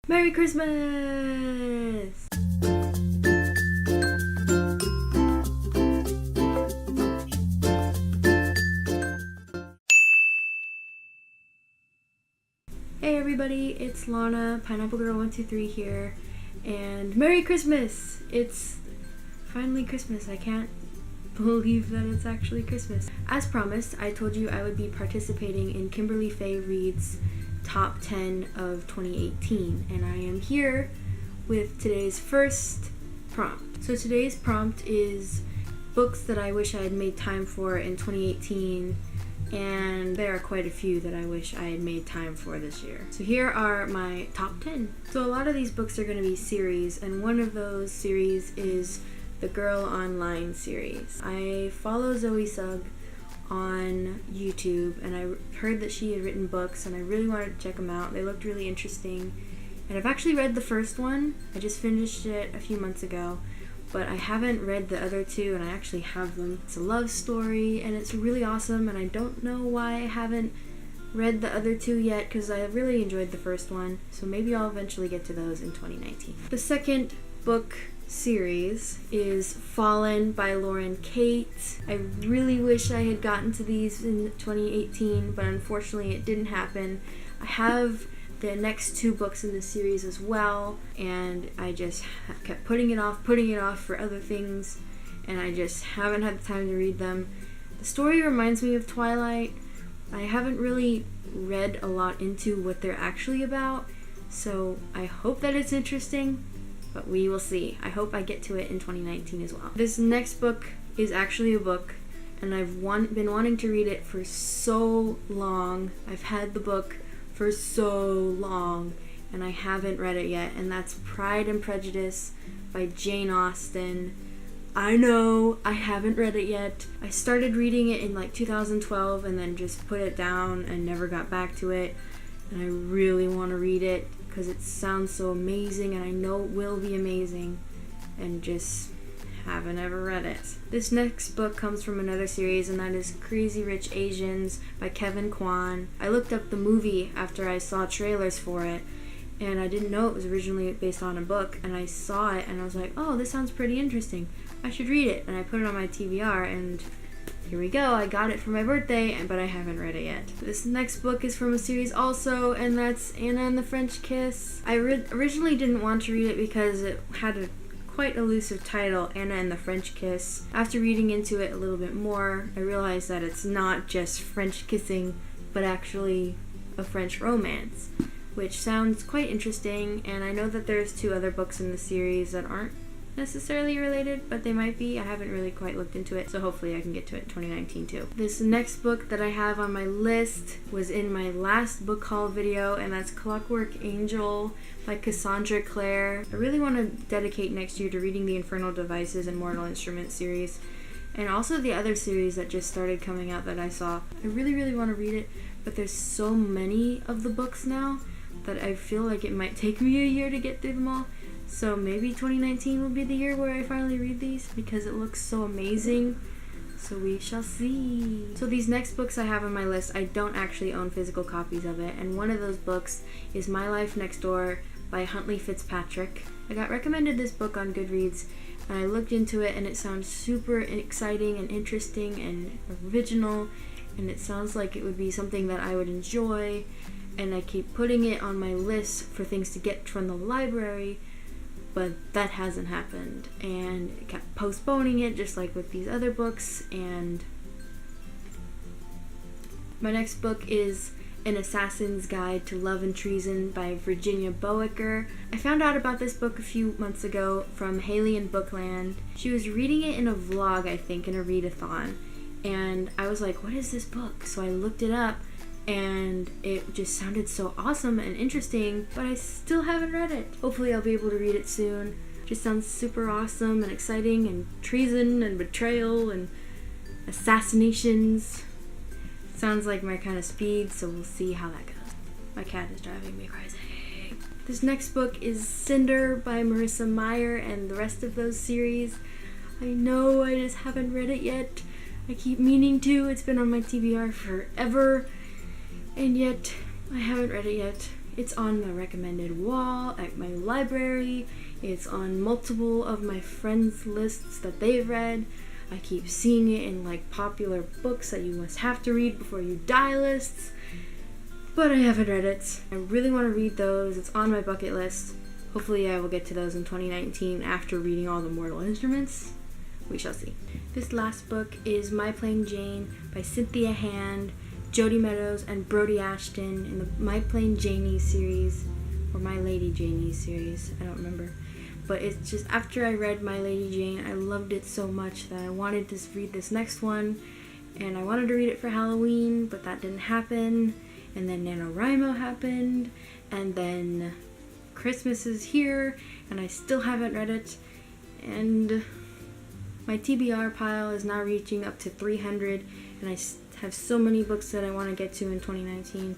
Merry Christmas! Hey everybody, it's Lana, Pineapple Girl 123 here, and Merry Christmas! It's finally Christmas. I can't believe that it's actually Christmas. As promised, I told you I would be participating in Kimberly Fayereads Top 10 of 2018, and I am here with today's first prompt. So today's prompt is books that I wish I had made time for in 2018, and there are quite a few that I wish I had made time for this year. So here are my top 10. So a lot of these books are going to be series, and one of those series is the Girl Online series. I follow Zoe Sugg on YouTube, and I heard that she had written books, and I really wanted to check them out. They looked really interesting, and I've actually read the first one. I just finished it a few months ago, but I haven't read the other two, and I actually have them. It's a love story, and it's really awesome, and I don't know why I haven't read the other two yet, because I really enjoyed the first one, so maybe I'll eventually get to those in 2019. The second book series is Fallen by Lauren Kate. I really wish I had gotten to these in 2018, but unfortunately it didn't happen. I have the next two books in the series as well, and I just kept putting it off for other things, and I just haven't had the time to read them. The story reminds me of Twilight. I haven't really read a lot into what they're actually about, so I hope that it's interesting, but we will see. I hope I get to it in 2019 as well. This next book is actually a book, and I've been wanting to read it for so long. I've had the book for so long, and I haven't read it yet, and that's Pride and Prejudice by Jane Austen. I know, I haven't read it yet. I started reading it in like 2012 and then just put it down and never got back to it, and I really want to read it because it sounds so amazing, and I know it will be amazing, and just haven't ever read it. This next book comes from another series, and that is Crazy Rich Asians by Kevin Kwan. I looked up the movie after I saw trailers for it, and I didn't know it was originally based on a book, and I saw it and I was like, oh, this sounds pretty interesting. I should read it, and I put it on my TBR, and here we go. I got it for my birthday, but I haven't read it yet. This next book is from a series also, and that's Anna and the French Kiss. I originally didn't want to read it because it had a quite elusive title, Anna and the French Kiss. After reading into it a little bit more, I realized that it's not just French kissing, but actually a French romance, which sounds quite interesting, and I know that there's two other books in the series that aren't necessarily related, but they might be. I haven't really quite looked into it, so hopefully I can get to it in 2019 too. This next book that I have on my list was in my last book haul video, and that's Clockwork Angel by Cassandra Clare. I really want to dedicate next year to reading the Infernal Devices and Mortal Instruments series, and also the other series that just started coming out that I saw. I really want to read it, but there's so many of the books now that I feel like it might take me a year to get through them all. So maybe 2019 will be the year where I finally read these, because it looks so amazing. So we shall see. So these next books I have on my list, I don't actually own physical copies of it, and one of those books is My Life Next Door by Huntley Fitzpatrick. I got recommended this book on Goodreads, and I looked into it, and it sounds super exciting and interesting and original, and it sounds like it would be something that I would enjoy, and I keep putting it on my list for things to get from the library, but that hasn't happened, and I kept postponing it just like with these other books. And my next book is An Assassin's Guide to Love and Treason by Virginia Boecker. I found out about this book a few months ago from Haley in Bookland. She was reading it in a vlog, I think, in a readathon, and I was like, what is this book? So I looked it up, and it just sounded so awesome and interesting, but I still haven't read it. Hopefully I'll be able to read it soon. It just sounds super awesome and exciting, and treason and betrayal and assassinations. Sounds like my kind of speed, so we'll see how that goes. My cat is driving me crazy. This next book is Cinder by Marissa Meyer and the rest of those series. I know, I just haven't read it yet. I keep meaning to. It's been on my TBR forever, and yet I haven't read it yet. It's on the recommended wall at my library. It's on multiple of my friends' lists that they've read. I keep seeing it in like popular books that you must have to read before you die lists. But I haven't read it. I really want to read those. It's on my bucket list. Hopefully I will get to those in 2019 after reading all the Mortal Instruments. We shall see. This last book is My Plain Jane by Cynthia Hand, Jody Meadows, and Brody Ashton in the My Plain Janie series, or My Lady Janie series, I don't remember. But it's just, after I read My Lady Jane, I loved it so much that I wanted to read this next one, and I wanted to read it for Halloween, but that didn't happen, and then NaNoWriMo happened, and then Christmas is here, and I still haven't read it, and my TBR pile is now reaching up to 300, and I have so many books that I want to get to in 2019.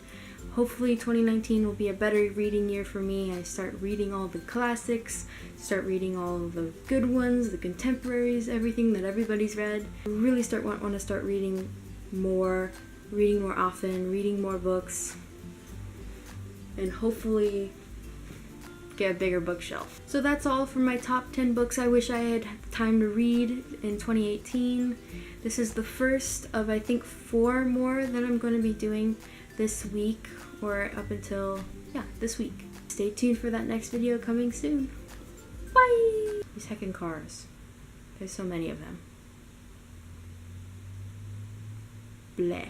Hopefully 2019 will be a better reading year for me. I start reading all the classics, start reading all of the good ones, the contemporaries, everything that everybody's read. I really want to start reading more often, reading more books, and hopefully get a bigger bookshelf. So that's all for my top 10 books I wish I had time to read in 2018. This is the first of, I think, 4 more that I'm going to be doing this week, or up until, this week. Stay tuned for that next video coming soon. Bye! These heckin' cars. There's so many of them. Bleh.